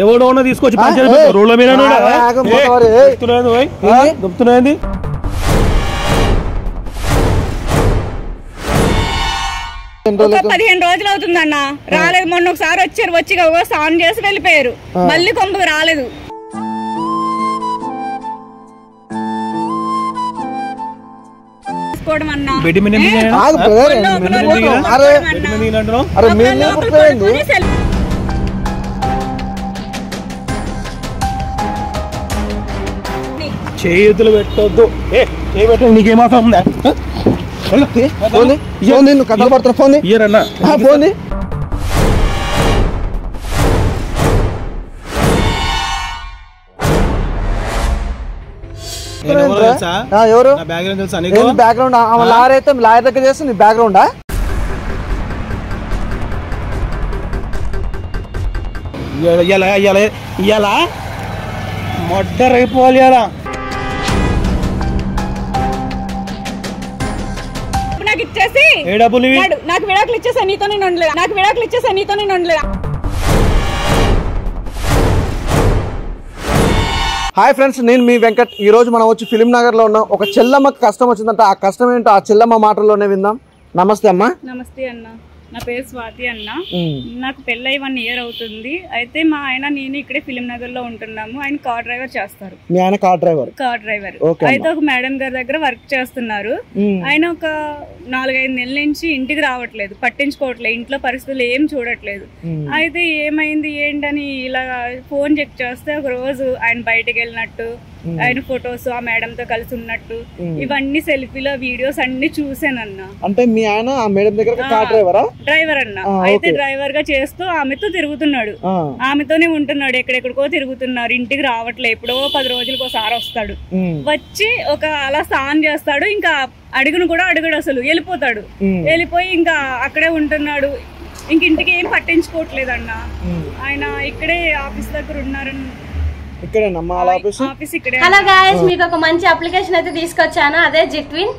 ఎవడో తీసుకొచ్చి రోడ్ల మీద దొరుకుతున్నాయి. ఒక 15 రోజులు అవుతుందన్న రాలేదు. మొన్న ఒకసారి వచ్చారు, వచ్చి స్నానం చేసి వెళ్ళిపోయారు. మళ్ళీ కొంపకు రాలేదు. చేతులు పెట్టొద్దు. నీకేమాసం ఉందా? కథలు పడుతున్నా ఫోన్ ఇయ్యరన్నా ఫోన్ ఎవరు బ్యాక్గ్రౌండ్ లాయర్ అయితే లాయర్ దగ్గర చేస్తే నీ బ్యాక్గ్రౌండా? ఇవాళ మర్డర్ అయిపోవాలి. నాకు విడాకులు ఇచ్చేసా నీతో నేను ఉండలేదు. హాయ్ ఫ్రెండ్స్, నేను మీ వెంకట్. ఈ రోజు మనం వచ్చి ఫిలిం నగర్ లో ఉన్నాం. ఒక చెల్లమ్మకి కష్టం వచ్చిందంట. ఆ కష్టం ఏంటో ఆ చెల్లమ్మ మాటల్లోనే విందాం. నమస్తే అమ్మా. నమస్తే అన్న, నా పేరు స్వాతి అన్న. నాకు పెళ్ళై 1 year అవుతుంది. అయితే మా ఆయన నేను ఇక్కడే ఫిలిం నగర్ లో ఉంటున్నాము. ఆయన కార్ డ్రైవర్ చేస్తారు. మీ ఆయన కార్ డ్రైవర్? అయితే ఒక మేడం గారి దగ్గర వర్క్ చేస్తున్నారు. ఆయన ఒక 4-5 నెలల నుంచి ఇంటికి రావట్లేదు, పట్టించుకోవట్లేదు, ఇంట్లో పరిస్థితులు ఏం చూడట్లేదు. అయితే ఏమైంది ఏంటని ఇలా ఫోన్ చెక్ చేస్తే ఒక రోజు ఆయన బయటకు వెళ్ళినట్టు, ఆయన ఫొటోస్ ఆ మేడం తో కలిసి ఉన్నట్టు, ఇవన్నీ సెల్ఫీలో వీడియోస్ అన్ని చూసానన్న. అంటే మీ ఆయన ఆ మేడం దగ్గర కార్ డ్రైవర్ అన్న. అయితే డ్రైవర్ గా చేస్తూ ఆమెతో తిరుగుతున్నాడు, ఆమెతోనే ఉంటున్నాడు. ఎక్కడెక్కడికో తిరుగుతున్నారు, ఇంటికి రావట్లేదు. ఎప్పుడో 10 రోజులకు ఒకసారి వస్తాడు. వచ్చి ఒక అలా స్నానం చేస్తాడు. ఇంకా అడుగును కూడా అడుగుడు, అసలు వెళ్ళిపోతాడు. వెళ్ళిపోయి ఇంకా అక్కడే ఉంటున్నాడు. ఇంక ఇంటికి ఏం పట్టించుకోవట్లేదు అన్న. ఆయన ఇక్కడే ఆఫీస్ దగ్గర ఉన్నారని. హలో గైస్, మీకు ఒక మంచి అప్లికేషన్ అయితే తీసుకొచ్చాను. అదే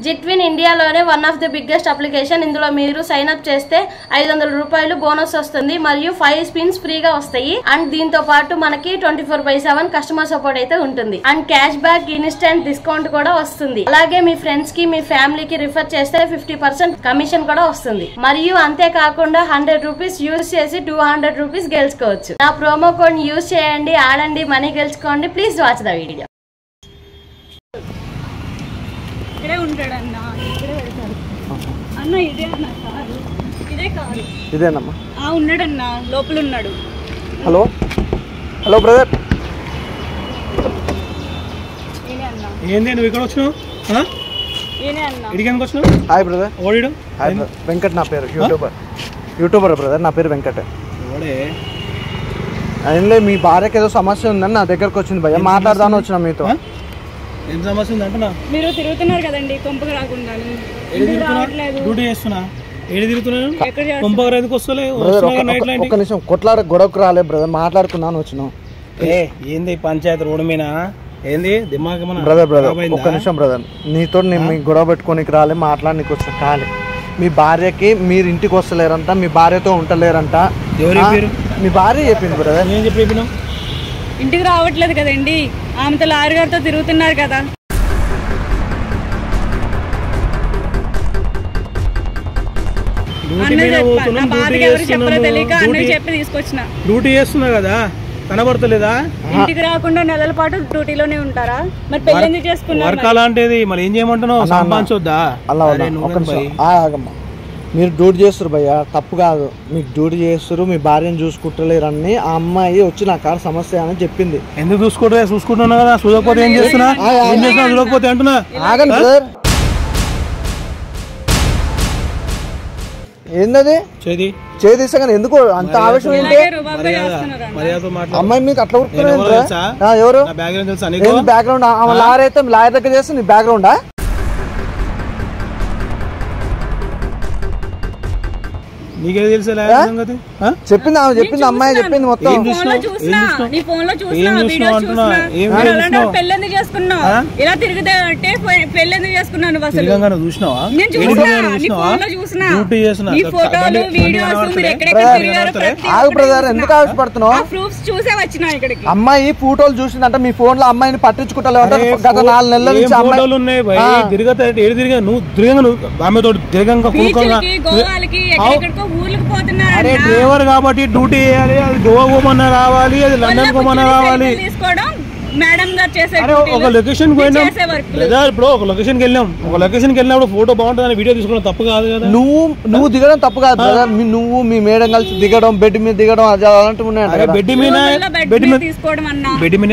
జిట్విన్ ఇండియాలోనే one of the biggest application. ఇందులో మీరు సైన్ అప్ చేస్తే 500 రూపాయలు బోనస్ వస్తుంది, మరియు 5 స్పిన్స్ ఫ్రీగా వస్తాయి. అండ్ దీంతో పాటు మనకి 24/7 కస్టమర్ సపోర్ట్ అయితే ఉంటుంది. And cash back, instant discount కూడా వస్తుంది. అలాగే మీ ఫ్రెండ్స్ కి, మీ ఫ్యామిలీకి రిఫర్ చేస్తే 50% కమిషన్ కూడా వస్తుంది. మరియు అంతేకాకుండా 100 రూపీస్ యూజ్ చేసి 200 రూపీస్ గెలుచుకోవచ్చు. నా ప్రోమో కోడ్ యూజ్ చేయండి, ఆడండి, మనీ గెలుచుకోండి. Please watch the video. ఇక్కడే ఉంటాడు అన్న, ఇక్కడే వెళ్తాడు అన్న. ఇదే అన్న కారు, ఇదే కారు. ఇదేనమ్మా. ఉన్నాడన్న, లోపల ఉన్నాడు. Hello hello brother. ఏంది నువ్వు ఇక్కడ వచ్చినావు? Hi brother. వెంకట్ నా పేరు. YouTuber brother. నా పేరు వెంకట్. అదే మీ భార్యకి ఏదో సమస్య ఉందని నా దగ్గరకు వచ్చింది భయ్య, మాట్లాడదాని వచ్చిన మీతో. ఏం సమస్య ఉంది అంటున్నా? మీరు తిరుగుతున్నారు కదండి కొంపకు రాకుండా. ఒక్క నిమిషం, కొట్లాడ గొడవకు రాలే బ్రదర్, మాట్లాడుకున్నాను వచ్చినాం. ఏంది పంచాయతీ రోడ్డు మీద ఏంది దిమాగ్ బ్రదర్? ఒక్క నిమిషం బ్రదర్, నీతో నేను మీ గొడవ పెట్టుకోనికి రాలే, మాట్లాడడానికి వచ్చిన కాలే. మీ భార్యకి మీరు ఇంటికి వస్తలేరంట, మీ భార్యతో ఉంటలేరంట. మీ భార్య చెప్పింది బ్రదర్. నేను చెప్పిన ఇంటికి రావట్లేదు కదండి, ఆమెతో లారీ గారితో తిరుగుతున్నారు కదా. డ్యూటీ చేస్తున్నా కదా, కనబడతలేదా? ఇంటికి రాకుండా నెలల పాటు డ్యూటీలోనే ఉంటారా? మరి పెళ్లి ఎందుకు చేసుకున్నారు? వర్క్ అలాంటిది, మరి ఏం చేయమంటున్నావు? సంపాదించొద్దా? మీరు డ్యూటీ చేస్తారు భయ్య, తప్పు కాదు. మీకు డ్యూటీ చేస్తారు, మీ భార్యను చూసుకుంటలేరని ఆ అమ్మాయి వచ్చి నా కాడ సమస్య అని చెప్పింది. ఎందుకు చూసుకుంటున్నా కదా, చూడకపోతే ఏం చేస్తున్నా? చూడకపోతే అంటున్నా. ఆగండి బ్రదర్. ఏందది చేదీసా కానీ ఎందుకు అంత ఆవేశం ఏంటి? అమ్మాయి మీకు అట్లా ఎవరు బ్యాక్గ్రౌండ్? లాయర్ అయితే లాయర్ దగ్గర చేస్తే నీ బ్యాక్గ్రౌండా? నీకేం తెలుసు? చెప్పింది ఆమె, చెప్పింది అమ్మాయి చెప్పింది మొత్తం. పెళ్ళెందుకు చేసుకున్నావు? ఇలా తిరిగితే పెళ్ళెందుకు చేసుకున్నాను? ఆగు బ్రదర్, ఎందుకు ఆవేశపడుతున్నావు? ప్రూఫ్స్ చూసే వచ్చినా ఇక్కడికి. అమ్మాయి ఫోటోలు చూసిందంటే మీ ఫోన్ లో అమ్మాయిని పట్టించుకుంటా గత 4 నెలల నుంచి ఫోటోలు ఉన్నాయి నువ్వు అరే డ్రైవర్ కాబట్టి డ్యూటీ చేయాలి. అది గోవా పోమన్నా రావాలి, అది లండన్ పోమన్నా రావాలి. ఒక లొకేషన్ పోయినాం ఇప్పుడు, ఒక లొకేషన్ కి వెళ్ళాం. ఒక లొకేషన్ కి వెళ్ళినప్పుడు ఫోటో బాగుంటుంది, వీడియో తీసుకోవడం తప్పు కాదు కదా. నువ్వు దిగడం తప్పు కాదు బ్రదర్. నువ్వు మీ మేడం కలిసి దిగడం, బెడ్ మీద దిగడం అలాంటివి ఉన్నాయి. బెడ్ మీద తీసుకోవడం అన్నా బెడ్ మీద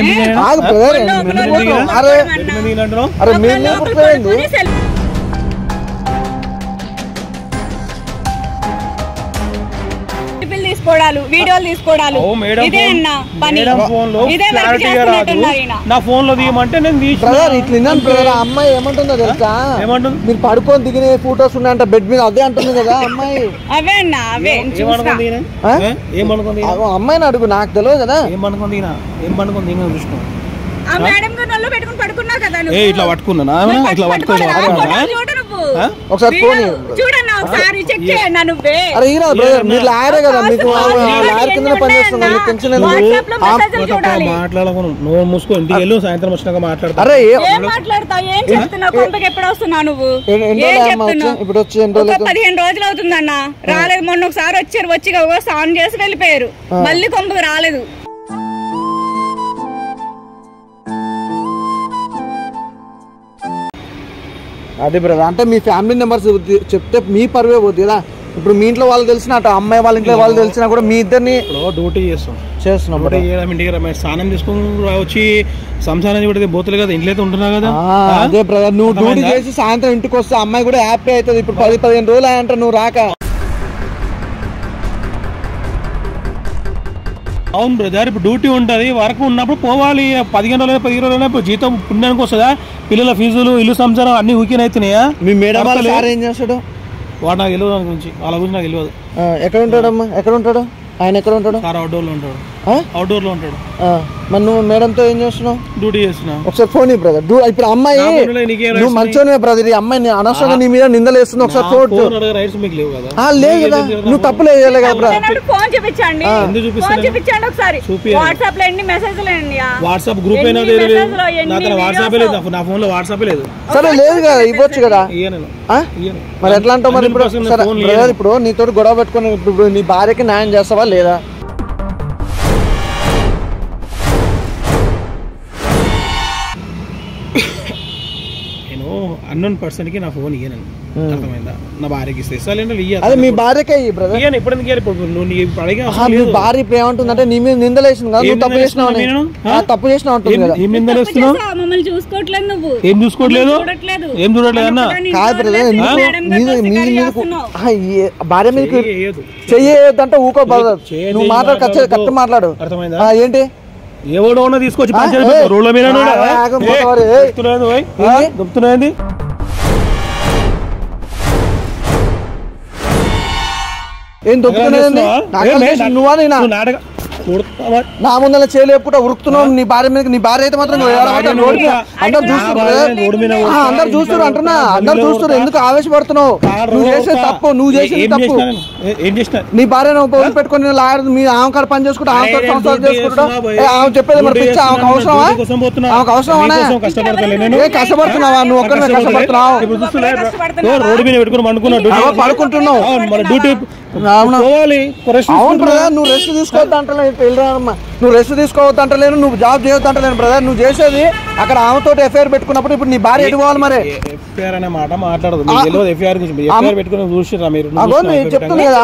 తీసుకోవడాలు, వీడియోలు తీసుకోవడాలు, ఇదే అన్న పని. ఇదే నా ఫోన్ లో దిగమంటే నేను ఇట్లా అమ్మాయి ఏమంటుందో తెలుసా? ఏమంటుంది? మీరు పడుకొని దిగిన ఫోటోస్ ఉన్నాయంట బెడ్ మీద, అదే అంటుంది కదా అమ్మాయి. అవే అన్న అవే అమ్మాయిని అడుగు, నాకు తెలియదు కదా. ఏమనుకుంది చూసుకో. ఆ మేడం గారు నల్లు పెట్టుకుని పడుకున్నా కదా నువ్వు. ఇట్లా పట్టుకున్నా, ఇట్లా పట్టుకోవాలి. ఒకసారి ఫోన్ చూడన్నా, ఒకసారి చెక్ చేయన్నా నువ్వే. అరే ఈరా బ్రదర్, మీరు లాయరే కదా, మీకు లాయర్ కింద పనిచేస్తున్నా, మీకు టెన్షన్ మాట్లాడకు. నువ్వు మూసుకో, ఇంటికి వెళ్ళు, సాయంత్రం వచ్చినాక మాట్లాడతా. అరే ఏం మాట్లాడతావు? ఏం చెప్తున్నావు? కొంపకి ఎప్పుడు వస్తున్నావు నువ్వు? ఇప్పుడు వచ్చి 15 రోజులు అవుతుందన్న, రాలేదు. మొన్న ఒకసారి వచ్చారు, వచ్చి స్నానం చేసి వెళ్ళిపోయారు, మళ్ళీ కొంపకి రాలేదు. అదే బ్రదర్, అంటే మీ ఫ్యామిలీ మెంబర్స్ చెప్తే మీ పరువే పోతుంది కదా. ఇప్పుడు మీ ఇంట్లో వాళ్ళు తెలిసిన, అటు అమ్మాయి వాళ్ళ ఇంట్లో వాళ్ళు తెలిసినా కూడా మీ ఇద్దరిని డ్యూటీ చేస్తున్నాం. ఇంటికి స్నానం తీసుకుని వచ్చి సంసారం పెడితే పోతుంది కదా, ఇంట్లో అయితే ఉంటున్నా కదా. అదే బ్రదర్, నువ్వు డ్యూటీ చేసి సాయంత్రం ఇంటికి వస్తే అమ్మాయి కూడా హ్యాపీ అవుతుంది. ఇప్పుడు 10-15 రోజులు అయ్యంట నువ్వు రాక. అవును బ్రదర్, ఇప్పుడు డ్యూటీ ఉంటుంది, వర్క్ ఉన్నప్పుడు పోవాలి. 15 రోజులు జీతం పుణ్యానికి వస్తుందా? పిల్లల ఫీజులు, ఇల్లు సంసారం అన్ని ఊకిన అవుతున్నాయా? మీ మేడం వాళ్ళ సార్ ఏం చేస్తాడు? వాడు నాకు తెలియదు, దాని గురించి వాళ్ళ గురించి నాకు తెలియదు. ఎక్కడ ఉంటాడమ్మా? ఎక్కడ ఉంటాడు ఆయన? ఎక్కడ ఉంటాడు? సార్ అవుట్డోర్ లో ఉంటాడు. అవుట్డోర్ లో ఉంటాడు. మరి నువ్వు మేడంతో ఏం చేస్తున్నావు? డ్యూటీ చేస్తున్నా. ఒకసారి ఫోన్ బ్రదర్. ఇప్పుడు అమ్మాయి నువ్వు మంచోనే బ్రదర్, ఈ అమ్మాయి అనవసరంగా నీ మీద నిందలేస్తుంది. ఒకసారి ఫోన్ రైట్స్ మీకు లేవు కదా? లేదు కదా, నువ్వు తప్పు లేదు కదా బ్రదర్. ఫోన్ చూపించండి, చూపించండి ఒకసారి. వాట్సాప్ లో ఎన్ని మెసేజ్లు, వాట్సాప్ గ్రూప్ అయినా వాట్సాప్ లేదు, నా ఫోన్ లో వాట్సాప్ లేదు. సరే లేదు కదా, ఇవ్వచ్చు కదా. మరి ఎట్లా అంటావు మరి? ఇప్పుడు బ్రదర్, ఇప్పుడు నీతో గొడవ పెట్టుకుని ఇప్పుడు నీ భార్యకి న్యాయం చేస్తావా లేదా? అన్నోన్ పర్సన్ కి నా ఫోన్ ఇయ్యను, అర్థమైందా? నా భార్యకి ఇస్తే అదే మీ భార్యకే బ్రదర్. ఇప్పుడు భార్య ఇప్పుడు ఏమంటుందంటే నీ మీద నిందలేసింది కదా, నువ్వు తప్పు చేసినావు, తప్పు చేసినావు అంటుంది కదా. ఏం నిందలేస్తున్నావు? మమ్మల్ని చూసుకోవట్లేదు, నువ్వు ఏం చూసుకోవట్లేదు? ఏం చూడట్లేదు అన్న? కాదు బ్రదర్, భార్య మీద చెయ్యొద్దంటే ఊకో బ్రదర్. నువ్వు మాట్లాడు, కరెక్ట్ మాట్లాడు. అర్థమైందా? ఏంటి ఎవడో తీసుకొచ్చి రోడ్ల మీద దొరుకుతున్నది. ఏం దొరుకుతున్నది? నువ్వా నాటక నా ముందర చేయలేపుకుంటా ఉరుకుతున్నావు నీ భార్య మీద. నీ భార్య అయితే మాత్రం అందరు చూస్తారు అంటున్నా, అందరు చూస్తారు. ఎందుకు ఆవేశపడుతున్నావు? నువ్వు చేసే తప్పు, నువ్వు చేసేది తప్పు. నీ భార్య వదిలి పెట్టుకుని మీ ఆమె కాడ పని చేసుకుంటా, ఆమె సంసారం చేసుకుంటా, ఆమె చెప్పేది మరి పిచ్చి. ఆమెకు అవసరమా? ఆమెకు అవసరమా? కష్టపడుతున్నావా? నువ్వు ఒక్కరినే కష్టపడుతున్నావు, పడుకుంటున్నావు. అవును బ్రదర్, నువ్వు రెస్ట్ తీసుకోవద్దు అంటలేదు. నువ్వు రెస్ట్ తీసుకోవద్దు అంటలేను, నువ్వు జాబ్ చేయొద్దు అంటలేను బ్రదర్. నువ్వు చేసేది అక్కడ ఆమెతో ఎఫ్ఐఆర్ పెట్టుకున్నప్పుడు ఇప్పుడు నీ భార్య ఎటు పోవాలి మరి? ఎఫ్ఐఆర్ అనే మాట మాట్లాడదు. ఎఫ్ఐఆర్ పెట్టుకుని చూసిరా మీరు? చెప్తుంది కదా.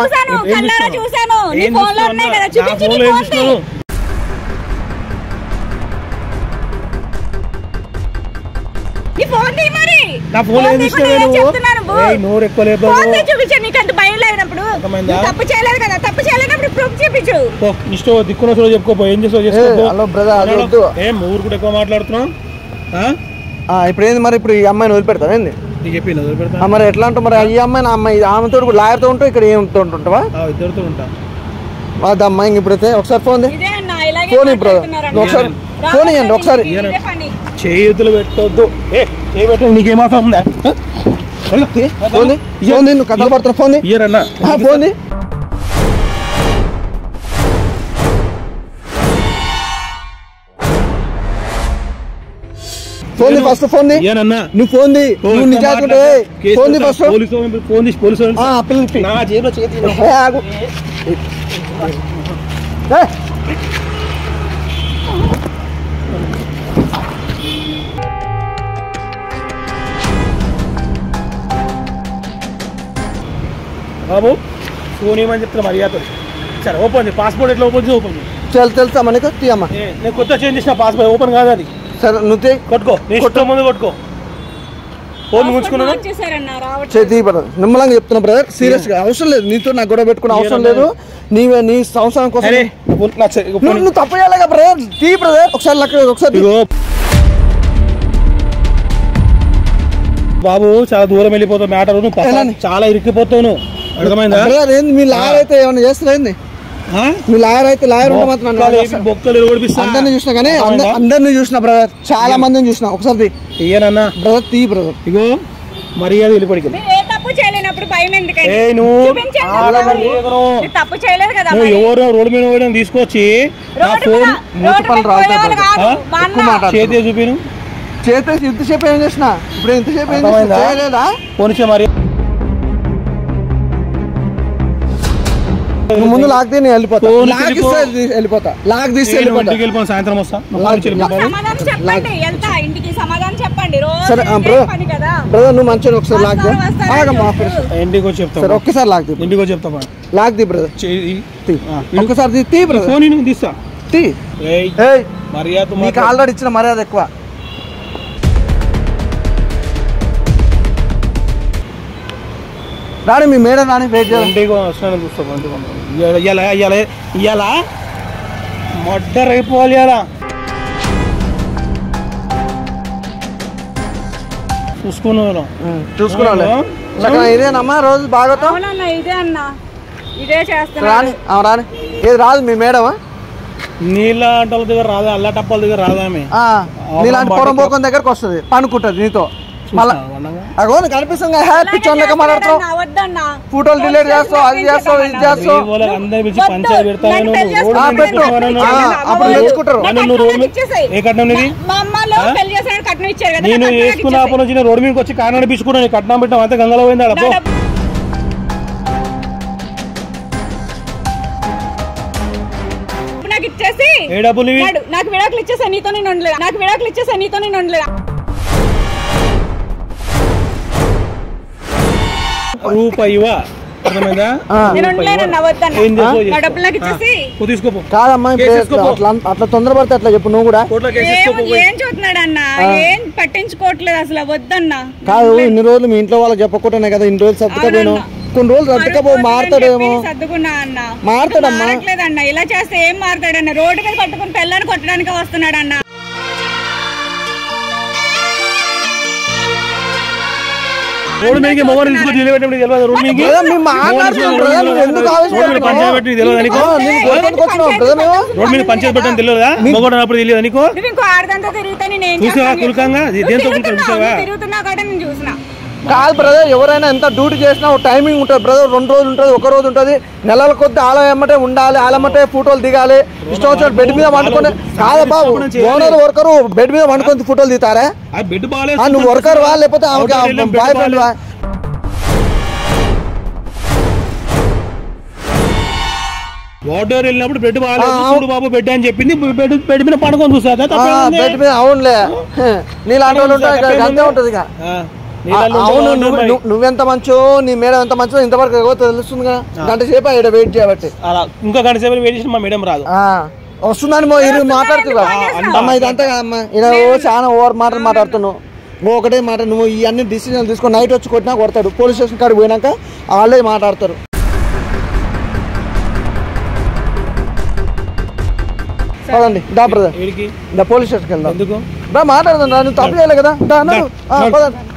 నా ఫోన్ ఏం తీసుకోలేదు, నోరు ఎక్కువ లేదు. దిక్కున చెప్పుకోపో, ఏం చేస్తావు చేసుకో. ఏం ఊరు కూడా ఎక్కువ మాట్లాడుతున్నావు. ఇప్పుడు ఏంది మరి? ఇప్పుడు ఈ అమ్మాయిని వదిలిపెడతావు ఏంది? చెప్పిన వదిలిపెడతా మరి ఎట్లా అంటావు మరి? ఈ అమ్మాయి అమ్మాయి ఆమెతో లాయర్తో ఉంటావు, ఇక్కడ ఏమితో ఉంటుంటావా? ఇద్దరితో ఉంటా. అది అమ్మాయి ఇప్పుడైతే ఒకసారి ఫోన్ ఫోన్ ఇప్పుడు ఒకసారి ఫోన్ ఇవ్వండి ఒకసారి. చేతులు పెట్టొద్దు, నీకేమాత్రం ఉందా? ఫోన్ నువ్వు కథలు పడుతున్నావు. ఫోన్ ఫోన్ ఫోన్ ది ఫస్ట్ ఫోన్ ది ఏనన్నా నువ్వు ఫోన్ ది నువ్వు నిజాయితీ ఫోన్ ది ఫస్ట్ పోలీసు పిల్లలు నా జేబులో చేతి ఆగు బాబు ఫోన్ ఏమని చెప్తున్నా మర్యాద సరే ఓపెన్ చేయి పాస్పోర్ట్ ఎట్లా ఓపెన్ చేసి ఓపెన్ చేయి తెలుసా మనకు తీయమ్మా నేను కొత్త చేంజ్ చేసిన పాస్పోర్ట్ ఓపెన్ కాదు అది సరే నువ్వు కొట్టుకో కొట్ట ముందు కొట్టుకో ఫోన్ ముంచుకున్నాను చేతి బ్రదర్ నిమ్మలంగా చెప్తున్నా బ్రదర్ సీరియస్ గా అవసరం లేదు నీతో నాకు గొడవ పెట్టుకునే అవసరం లేదు నీవే నీ సంవత్సరం కోసం నువ్వు తప్పు చేయాలిగా బ్రదర్ తీ బ్రదర్ ఒకసారి బాబు చాలా దూరం వెళ్ళిపోతావు మ్యాటర్ నువ్వు చాలా ఇరిక్కిపోతావు అర్థమైందా మీ లాయర్ అయితే ఏమన్నా చేస్తారేంది మీ లాయర్ అయితే లాయర్ ఉంటే మాత్రం బొక్కలు అందరినీ చూసినా కానీ అందరినీ చూసిన బ్రదర్ చాలా మందిని చూసిన ఒకసారి ఏనన్నా బ్రదర్ తీ బ్రదర్ ఇగో మర్యాద వెళ్ళిపడికి ఎవరు రోడ్డు మీద పోయడం తీసుకొచ్చి చేతి చూపిను చేతి ఇంతసేపు ఏం చేసిన ఇప్పుడు ఇంతసేపు ఏం చేయలేదా పోనిచ్చే మరి ముందు లాక్ తీసి వెళ్ళిపోతా లాక్ తీసి వెళ్ళిపోతా సాయంత్రం వస్తా సరే బ్రదర్ నువ్వు మంచిగా ఒకసారి లాక్ ఇంటికి వచ్చి చెప్తా సరే ఒక్కసారి లాక్ ఇంటికి వచ్చి చెప్తా లాక్ తీ బ్రదర్ ఒక్కసారి తీ బ్రదర్ ఫోన్ తీస్తా తీ మర్యాద నీకు ఆల్రెడీ ఇచ్చిన మర్యాద ఎక్కువ రాని మీ మేడం రాని వెయిట్ చేయండి ఇవాళ మర్డర్ అయిపోవాలి ఇలా చూసుకున్నా ఇదేనమ్మా రోజు బాగా ఇదే చేస్తా రాని రాని ఏది రాదు మీ మేడమా నీళ్ళ అంటల దగ్గర రాదా అల్ల టప్పల దగ్గర రాదామే నీలాంటి పొరంబోకం దగ్గరకు వస్తుంది పనుకుంటది నీతో మళ్ళా అగో కనిపిస్తుంది హ్యాపీ చొందక మాట్లాడుతావు ఫోటోలు డిలీట్ చేస్తావు అది చేస్తావు ఇది చేస్తావు అప్పుడు తెచ్చుకుంటారు నేను వేసుకున్నప్పటి నుంచి రోడ్డు మీదకి వచ్చి కారణం పిచ్చుకున్నాను కట్నం పెట్టాం అంతే గంగలో పోయింది అడపో ఏ డబ్బులు నాకు విడాకులు ఇచ్చేసా నీతో నేను ఉండలేదు నాకు విడాకులు ఇచ్చేసా నీతో నేను ఉండలేదు రూపాయివా అర్థమైందా కాదమ్మా అట్లా తొందరపడితే అట్లా చెప్పు నువ్వు కూడా ఏం చూస్తున్నాడు అన్న ఏం పట్టించుకోవట్లేదు అసలు వద్దన్నా కాదు ఇన్ని రోజులు మీ ఇంట్లో వాళ్ళకి చెప్పకుండానే కదా ఇన్ని రోజులు సర్దుకపోయినా కొన్ని రోజులు సర్దుకపో మారుతాడేమో సర్దుకున్నా అన్న మారుతాడమ్మా మారట్లేదన్న ఇలా చేస్తే ఏం మారుతాడన్న రోడ్డు మీద పట్టుకుని పిల్లని కొట్టడానికి వస్తున్నాడు అన్న రోడ్డు మీదకి మొబైల్ తీసుకొచ్చి నిలబెట్టడం తెలియదు రోడ్డు మీదకి రోడ్డు మీద పంచాయతీ పెట్టడం తెలియదా మొగోడు అన్నప్పుడు తెలియదు నీకు చూసావా కులకంగా దేంతో చూసావా కాదు బ్రదర్ ఎవరైనా ఎంత డ్యూటీ చేసినా ఒక టైమింగ్ ఉంటుంది బ్రదర్ 2 రోజులు ఉంటుంది 1 రోజు ఉంటుంది నెలల కొద్ది ఆలయమ్మటే ఉండాలి ఆలమ్మటే ఫోటోలు దిగాలి ఇష్టం వచ్చిన బెడ్ మీద వండుకొని కాదా బాబు ఓనర్ వర్కరు బెడ్ మీద వండుకొని ఫోటోలు దిగుతారా నువ్వు వర్కర్ వా లేకపోతే బాయ్ ఫ్రెండ్ వా వాటర్ వెళ్ళినప్పుడు బెడ్ బాగాలేదు బాబు బెడ్ అని చెప్పింది బెడ్ మీద పడుకొని చూసా బెడ్ మీద అవునులే నీలాంటి వాళ్ళు ఉంటాయి అంతే ఉంటుంది ఇక అవును నువ్వెంత మంచో నీ మేడం ఎంత మంచో ఇంతవరకు తెలుస్తుంది కదా గంట సేపు ఇక్కడ వెయిట్ చేయబట్టి ఇంకా గంట సేపు వెయిట్ చేసి మా మేడం రాదు వస్తుందని మాట్లాడుతున్నా అమ్మ ఇదంతా కదమ్మా ఇలా చాలా ఓవర్ మాటలు మాట్లాడుతున్నావు ఒకటే మాట నువ్వు ఇవన్నీ డిసిజన్ తీసుకొని నైట్ వచ్చి కొట్టినా కొడతాడు పోలీస్ స్టేషన్ కాడికి పోయినాక వాళ్ళే మాట్లాడతారు పదండి దా బ్రదర్ పోలీస్ స్టేషన్కి వెళ్దాం మాట్లాడదాం నువ్వు తప్పు చేయలే కదా పదండి